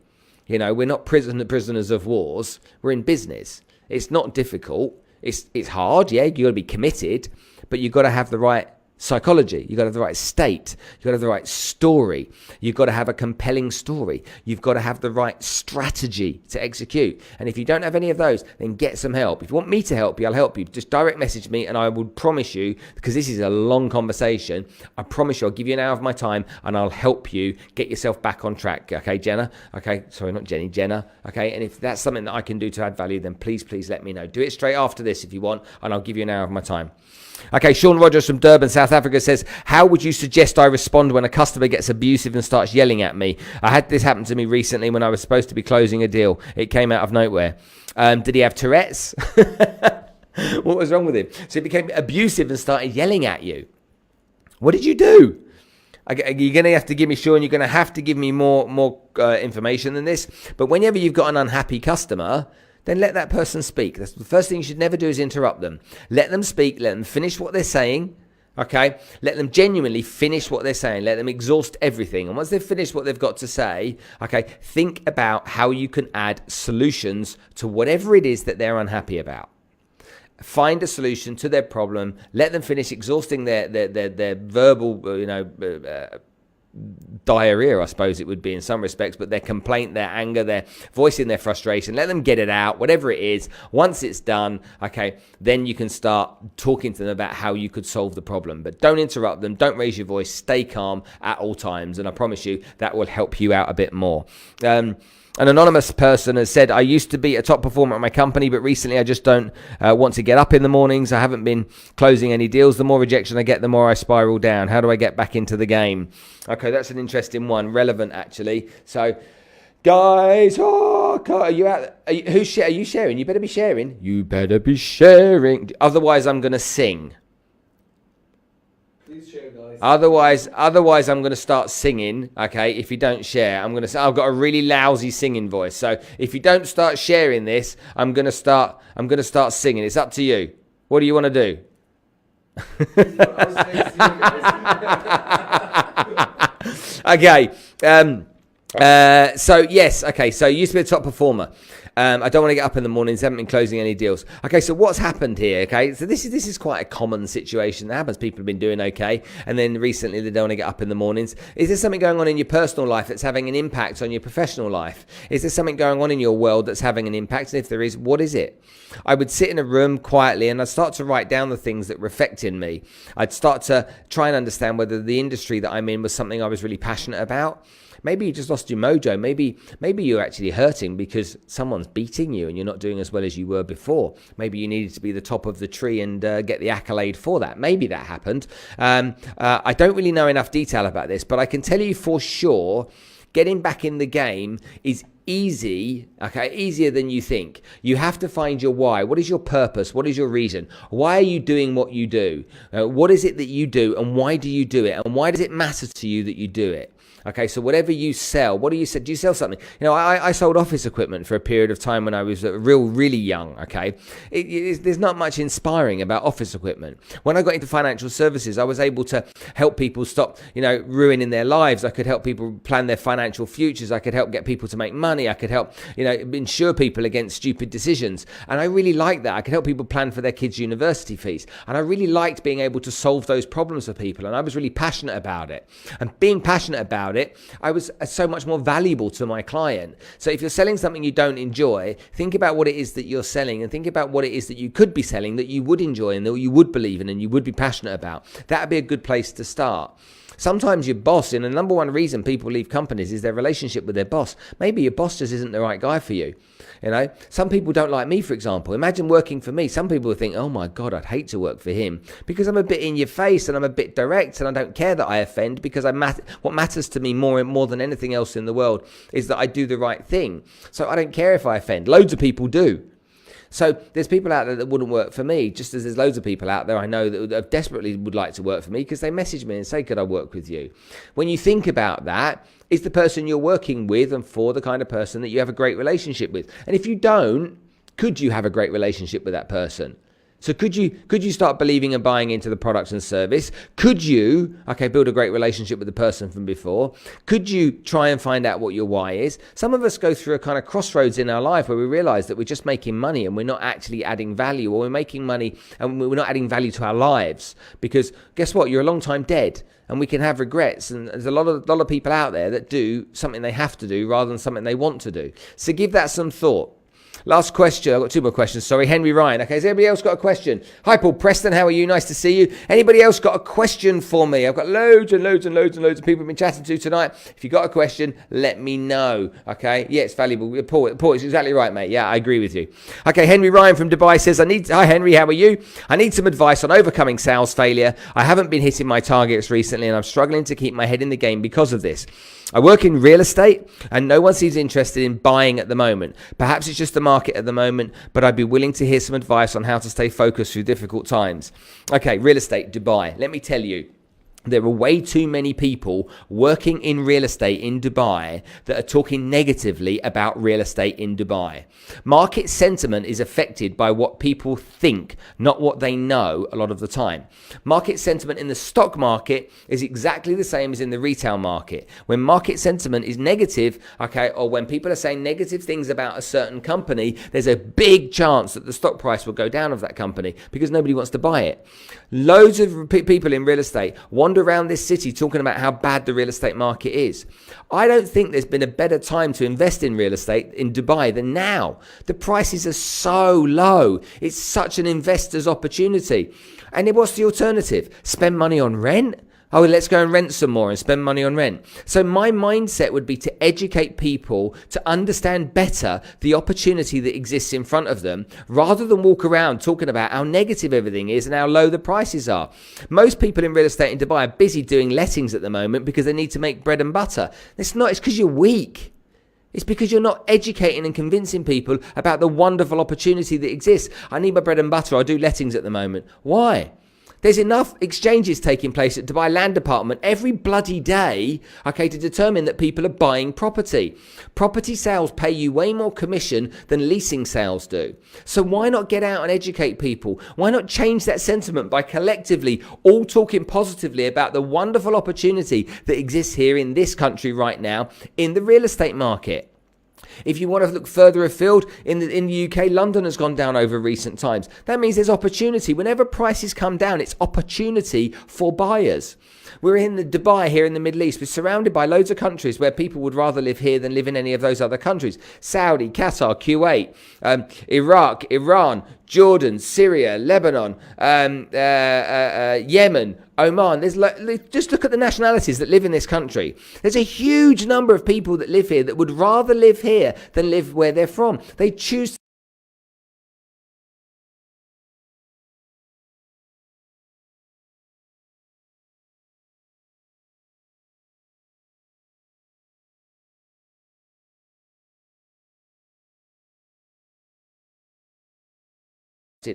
We're not prisoners of wars. We're in business. It's not difficult. It's hard, yeah. You've got to be committed, but you've got to have the right psychology. You've got to have the right state. You've got to have the right story. You've got to have a compelling story. You've got to have the right strategy to execute. And if you don't have any of those, then get some help. If you want me to help you, I'll help you. Just direct message me and I will promise you, because this is a long conversation, I promise you I'll give you an hour of my time and I'll help you get yourself back on track. Okay, Jenna? Okay, sorry, not Jenny, Jenna. Okay, and if that's something that I can do to add value, then please let me know. Do it straight after this if you want, and I'll give you an hour of my time. Okay, Sean Rogers from Durban, South Africa says, how would you suggest I respond when a customer gets abusive and starts yelling at me? I had this happen to me recently when I was supposed to be closing a deal. It came out of nowhere. Did he have Tourette's? What was wrong with him? So he became abusive and started yelling at you. What did you do? You're going to have to give me, Sean, you're going to have to give me more information than this. But whenever you've got an unhappy customer, then let that person speak. That's the first thing you should never do, is interrupt them. Let them speak. Let them finish what they're saying. Okay? Let them genuinely finish what they're saying. Let them exhaust everything. And once they've finished what they've got to say, okay, think about how you can add solutions to whatever it is that they're unhappy about. Find a solution to their problem. Let them finish exhausting their verbal, diarrhea, I suppose it would be in some respects, but their complaint, their anger, their voicing their frustration, let them get it out, whatever it is. Once it's done, okay, then you can start talking to them about how you could solve the problem. But don't interrupt them, don't raise your voice, stay calm at all times, and I promise you that will help you out a bit more. An anonymous person has said, I used to be a top performer at my company, but recently I just don't want to get up in the mornings. I haven't been closing any deals. The more rejection I get, the more I spiral down. How do I get back into the game? Okay, that's an interesting one. Relevant, actually. So, guys, are you out? Are you sharing? You better be sharing. You better be sharing. Otherwise, I'm going to sing. Please share, guys. Otherwise, I'm going to start singing. Okay, if you don't share, I'm going to say I've got a really lousy singing voice. So if you don't start sharing this, I'm going to start singing. It's up to you. What do you want to do? Okay. So yes. Okay. So you used to be a top performer. I don't want to get up in the mornings, haven't been closing any deals. Okay, so what's happened here? Okay, so this is quite a common situation that happens. People have been doing okay, and then recently they don't want to get up in the mornings. Is there something going on in your personal life that's having an impact on your professional life? Is there something going on in your world that's having an impact? And if there is, what is it? I would sit in a room quietly and I'd start to write down the things that were affecting me. I'd start to try and understand whether the industry that I'm in was something I was really passionate about. Maybe you just lost your mojo. Maybe you're actually hurting because someone's beating you and you're not doing as well as you were before. Maybe you needed to be the top of the tree and get the accolade for that. Maybe that happened. I don't really know enough detail about this, but I can tell you for sure, getting back in the game is easy, okay, easier than you think. You have to find your why. What is your purpose? What is your reason? Why are you doing what you do? What is it that you do and why do you do it? And why does it matter to you that you do it? Okay, so whatever you sell, what do you sell? Do you sell something? You know, I sold office equipment for a period of time when I was really young, okay? There's not much inspiring about office equipment. When I got into financial services, I was able to help people stop, ruining their lives. I could help people plan their financial futures. I could help get people to make money. I could help, insure people against stupid decisions. And I really liked that. I could help people plan for their kids' university fees. And I really liked being able to solve those problems for people. And I was really passionate about it. And being passionate about it, I was so much more valuable to my client. So if you're selling something you don't enjoy, think about what it is that you're selling and think about what it is that you could be selling that you would enjoy and that you would believe in and you would be passionate about. That would be a good place to start. Sometimes your boss, and the number one reason people leave companies is their relationship with their boss. Maybe your boss just isn't the right guy for you. Some people don't like me, for example. Imagine working for me. Some people would think, oh my God, I'd hate to work for him because I'm a bit in your face and I'm a bit direct and I don't care that I offend because what matters to me more than anything else in the world is that I do the right thing. So I don't care if I offend. Loads of people do. So there's people out there that wouldn't work for me, just as there's loads of people out there I know that desperately would like to work for me because they message me and say, could I work with you? When you think about that, is the person you're working with and for the kind of person that you have a great relationship with? And if you don't, could you have a great relationship with that person? So could you start believing and buying into the product and service? Could you, build a great relationship with the person from before? Could you try and find out what your why is? Some of us go through a kind of crossroads in our life where we realize that we're just making money and we're not actually adding value, or we're making money and we're not adding value to our lives. Because guess what? You're a long time dead. And we can have regrets, and there's a lot of people out there that do something they have to do rather than something they want to do. So give that some thought. Last question. I've got two more questions. Sorry, Henry Ryan. Okay, has anybody else got a question? Hi, Paul Preston. How are you? Nice to see you. Anybody else got a question for me? I've got loads and loads and loads and loads of people I've been chatting to tonight. If you got a question, let me know. Okay, yeah, it's valuable. Paul, it's exactly right, mate. Yeah, I agree with you. Okay, Henry Ryan from Dubai says, hi, Henry. How are you? I need some advice on overcoming sales failure. I haven't been hitting my targets recently, and I'm struggling to keep my head in the game because of this. I work in real estate and no one seems interested in buying at the moment. Perhaps it's just the market at the moment, but I'd be willing to hear some advice on how to stay focused through difficult times. Okay, real estate, Dubai. Let me tell you, there are way too many people working in real estate in Dubai that are talking negatively about real estate in Dubai. Market sentiment is affected by what people think, not what they know a lot of the time. Market sentiment in the stock market is exactly the same as in the retail market. When market sentiment is negative, or when people are saying negative things about a certain company, there's a big chance that the stock price will go down of that company because nobody wants to buy it. Loads of people in real estate want wander around this city talking about how bad the real estate market is. I don't think there's been a better time to invest in real estate in Dubai than now. The prices are so low. It's such an investor's opportunity. And then what's the alternative? Spend money on rent? Oh, let's go and rent some more and spend money on rent. So my mindset would be to educate people to understand better the opportunity that exists in front of them, rather than walk around talking about how negative everything is and how low the prices are. Most people in real estate in Dubai are busy doing lettings at the moment because they need to make bread and butter. It's because you're weak. It's because you're not educating and convincing people about the wonderful opportunity that exists. I need my bread and butter. I do lettings at the moment. Why? There's enough exchanges taking place at Dubai Land Department every bloody day, okay, to determine that people are buying property. Property sales pay you way more commission than leasing sales do. So why not get out and educate people? Why not change that sentiment by collectively all talking positively about the wonderful opportunity that exists here in this country right now in the real estate market? If you want to look further afield, in the UK, London has gone down over recent times. That means there's opportunity. Whenever prices come down, it's opportunity for buyers. We're in the Dubai here in the Middle East. We're surrounded by loads of countries where people would rather live here than live in any of those other countries. Saudi, Qatar, Kuwait, Iraq, Iran, Jordan, Syria, Lebanon, Yemen, Oman. Just look at the nationalities that live in this country. There's a huge number of people that live here that would rather live here than live where they're from. They choose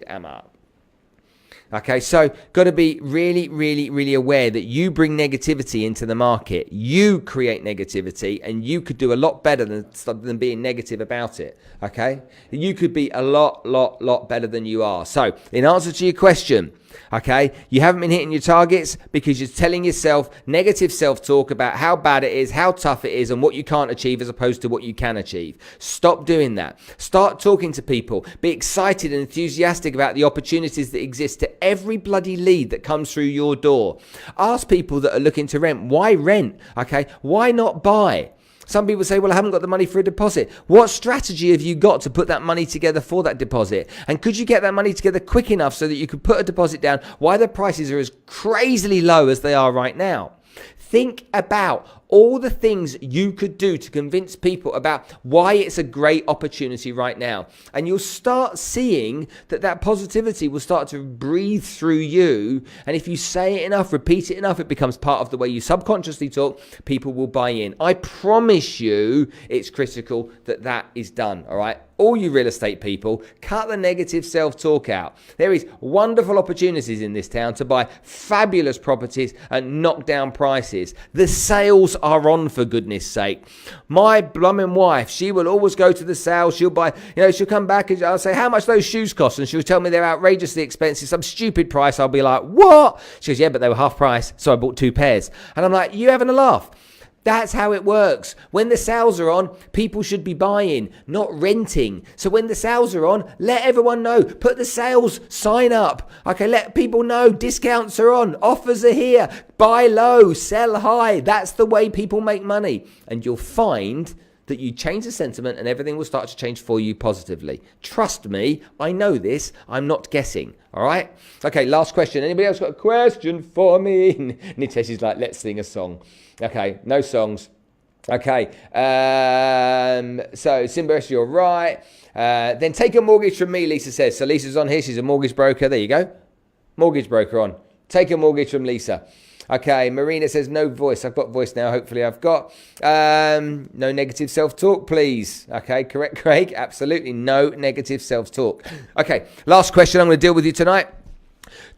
Amar. Okay, so got to be really, really, really aware that you bring negativity into the market. You create negativity, and you could do a lot better than being negative about it. Okay, you could be a lot better than you are. So, in answer to your question, okay, you haven't been hitting your targets because you're telling yourself negative self-talk about how bad it is, how tough it is, and what you can't achieve as opposed to what you can achieve. Stop doing that. Start talking to people. Be excited and enthusiastic about the opportunities that exist to every bloody lead that comes through your door. Ask people that are looking to rent, why rent? Okay, why not buy? Some people say, well, I haven't got the money for a deposit. What strategy have you got to put that money together for that deposit? And could you get that money together quick enough so that you could put a deposit down while the prices are as crazily low as they are right now? Think about all the things you could do to convince people about why it's a great opportunity right now. And you'll start seeing that positivity will start to breathe through you. And if you say it enough, repeat it enough, it becomes part of the way you subconsciously talk, people will buy in. I promise you it's critical that is done, all right? All you real estate people, cut the negative self-talk out. There is wonderful opportunities in this town to buy fabulous properties at knockdown prices. The sales are on, for goodness sake. My blooming wife, she will always go to the sales. She'll buy, she'll come back and I'll say, how much those shoes cost? And she'll tell me they're outrageously expensive, some stupid price. I'll be like, what? She goes, yeah, but they were half price, so I bought 2 pairs. And I'm like, you having a laugh? That's how it works. When the sales are on, people should be buying, not renting. So when the sales are on, let everyone know. Put the sales sign up. Okay, let people know discounts are on. Offers are here. Buy low, sell high. That's the way people make money. And you'll find that you change the sentiment and everything will start to change for you positively. Trust me, I know this. I'm not guessing. All right? Okay, last question. Anybody else got a question for me? Nitesh is like, let's sing a song. Okay, no songs. Okay, so Simba, you're right. Then take a mortgage from me, Lisa says. So Lisa's on here. She's a mortgage broker. There you go. Mortgage broker on. Take a mortgage from Lisa. Okay, Marina says no voice. I've got voice now. Hopefully I've got. No negative self-talk, please. Okay, correct, Craig. Absolutely no negative self-talk. Okay, last question I'm going to deal with you tonight.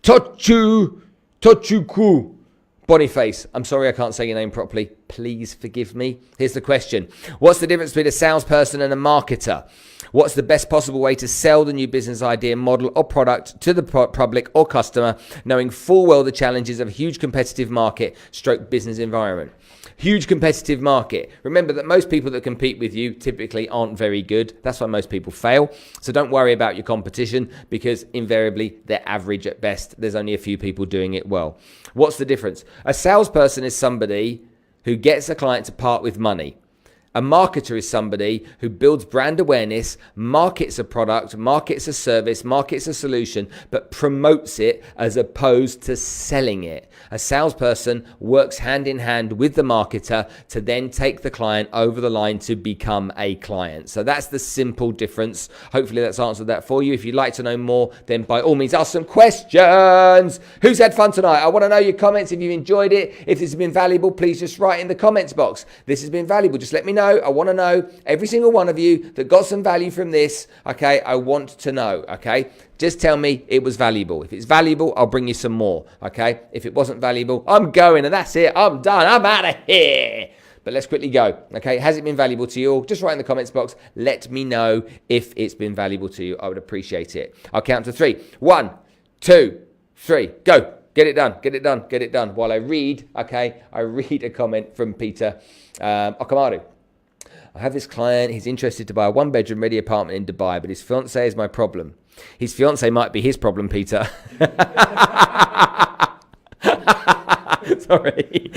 Tochuku. Boniface, I'm sorry I can't say your name properly. Please forgive me. Here's the question. What's the difference between a salesperson and a marketer? What's the best possible way to sell the new business idea, model or product to the public or customer, knowing full well the challenges of a huge competitive market / business environment? Huge competitive market. Remember that most people that compete with you typically aren't very good. That's why most people fail. So don't worry about your competition, because invariably they're average at best. There's only a few people doing it well. What's the difference? A salesperson is somebody who gets a client to part with money. A marketer is somebody who builds brand awareness, markets a product, markets a service, markets a solution, but promotes it as opposed to selling it. A salesperson works hand in hand with the marketer to then take the client over the line to become a client. So that's the simple difference. Hopefully that's answered that for you. If you'd like to know more, then by all means ask some questions. Who's had fun tonight? I want to know your comments if you enjoyed it. If this has been valuable, please just write in the comments box. This has been valuable. Just let me know. I want to know, every single one of you that got some value from this, okay? I want to know, okay? Just tell me it was valuable. If it's valuable, I'll bring you some more, okay? If it wasn't valuable, I'm going and that's it. I'm done. I'm out of here. But let's quickly go, okay? Has it been valuable to you all? Just write in the comments box. Let me know if it's been valuable to you. I would appreciate it. I'll count to 3. 1, 2, 3. Go. Get it done. Get it done. Get it done. While I read, okay? I read a comment from Peter Okamaru. I have this client, he's interested to buy a 1-bedroom ready apartment in Dubai, but his fiancée is my problem. His fiancée might be his problem, Peter. Sorry.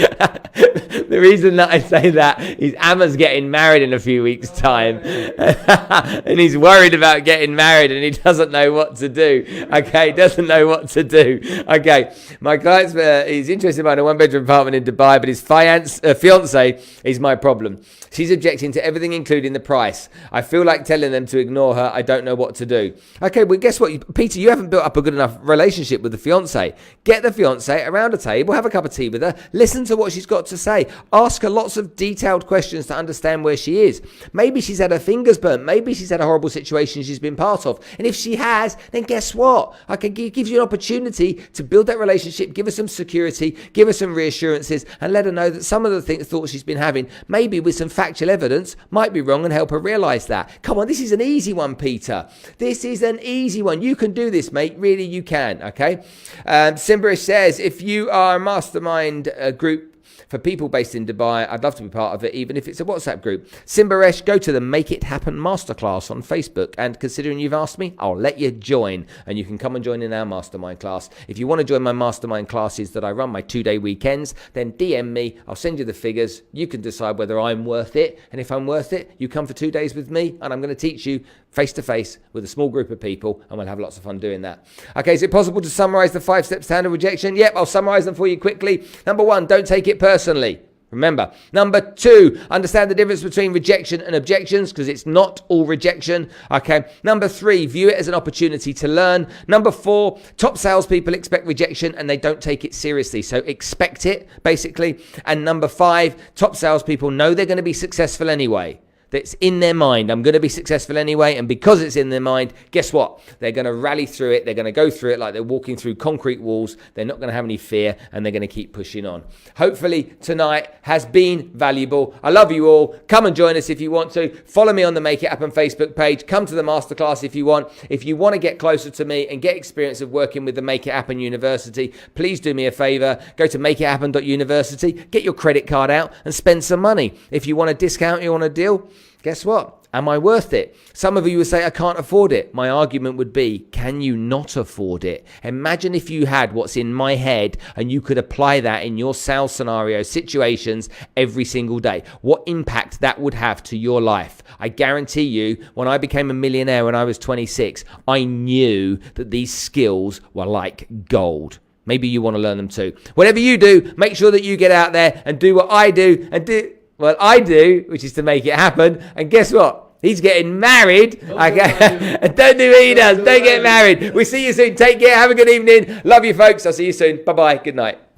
The reason that I say that is Emma's getting married in a few weeks' time. And he's worried about getting married and he doesn't know what to do. Okay, doesn't know what to do. Okay, my client's he's interested in buying a 1-bedroom apartment in Dubai, but his fiancée is my problem. She's objecting to everything, including the price. I feel like telling them to ignore her. I don't know what to do. Okay, well, guess what? Peter, you haven't built up a good enough relationship with the fiancée. Get the fiancée around a table, have a cup of tea with her, listen to what she's got to say. Ask her lots of detailed questions to understand where she is. Maybe she's had her fingers burnt. Maybe she's had a horrible situation she's been part of. And if she has, then guess what? I can give you an opportunity to build that relationship, give her some security, give her some reassurances, and let her know that some of the thoughts she's been having, maybe with some factual evidence, might be wrong, and help her realize that. Come on, this is an easy one, Peter. This is an easy one. You can do this, mate. Really, you can. Okay. Simberish says, if you are a mastermind group for people based in Dubai, I'd love to be part of it, even if it's a WhatsApp group. Simbaresh, go to the Make It Happen Masterclass on Facebook, and considering you've asked me, I'll let you join, and you can come and join in our mastermind class. If you want to join my mastermind classes that I run, my 2-day weekends, then DM me. I'll send you the figures. You can decide whether I'm worth it, and if I'm worth it, you come for 2 days with me, and I'm going to teach you face-to-face with a small group of people, and we'll have lots of fun doing that. Okay, is it possible to summarize the 5 steps to handle rejection? Yep, I'll summarize them for you quickly. Number 1, don't take it personally. Remember. Number 2, understand the difference between rejection and objections, because it's not all rejection. Okay. Number 3, view it as an opportunity to learn. Number 4, top salespeople expect rejection and they don't take it seriously. So expect it, basically. And number 5, top salespeople know they're going to be successful anyway. That's in their mind. I'm going to be successful anyway. And because it's in their mind, guess what? They're going to rally through it. They're going to go through it like they're walking through concrete walls. They're not going to have any fear, and they're going to keep pushing on. Hopefully tonight has been valuable. I love you all. Come and join us if you want to. Follow me on the Make It Happen Facebook page. Come to the masterclass if you want. If you want to get closer to me and get experience of working with the Make It Happen University, please do me a favor. Go to makeithappen.university. Get your credit card out and spend some money. If you want a discount, you want a deal, guess what? Am I worth it? Some of you would say, I can't afford it. My argument would be, can you not afford it? Imagine if you had what's in my head and you could apply that in your sales scenario situations every single day. What impact that would have to your life. I guarantee you, when I became a millionaire when I was 26, I knew that these skills were like gold. Maybe you want to learn them too. Whatever you do, make sure that you get out there and do what I do and do what I do, which is to make it happen. And guess what? He's getting married. Okay. Don't do what he does. Don't get married. We'll see you soon. Take care. Have a good evening. Love you, folks. I'll see you soon. Bye-bye. Good night.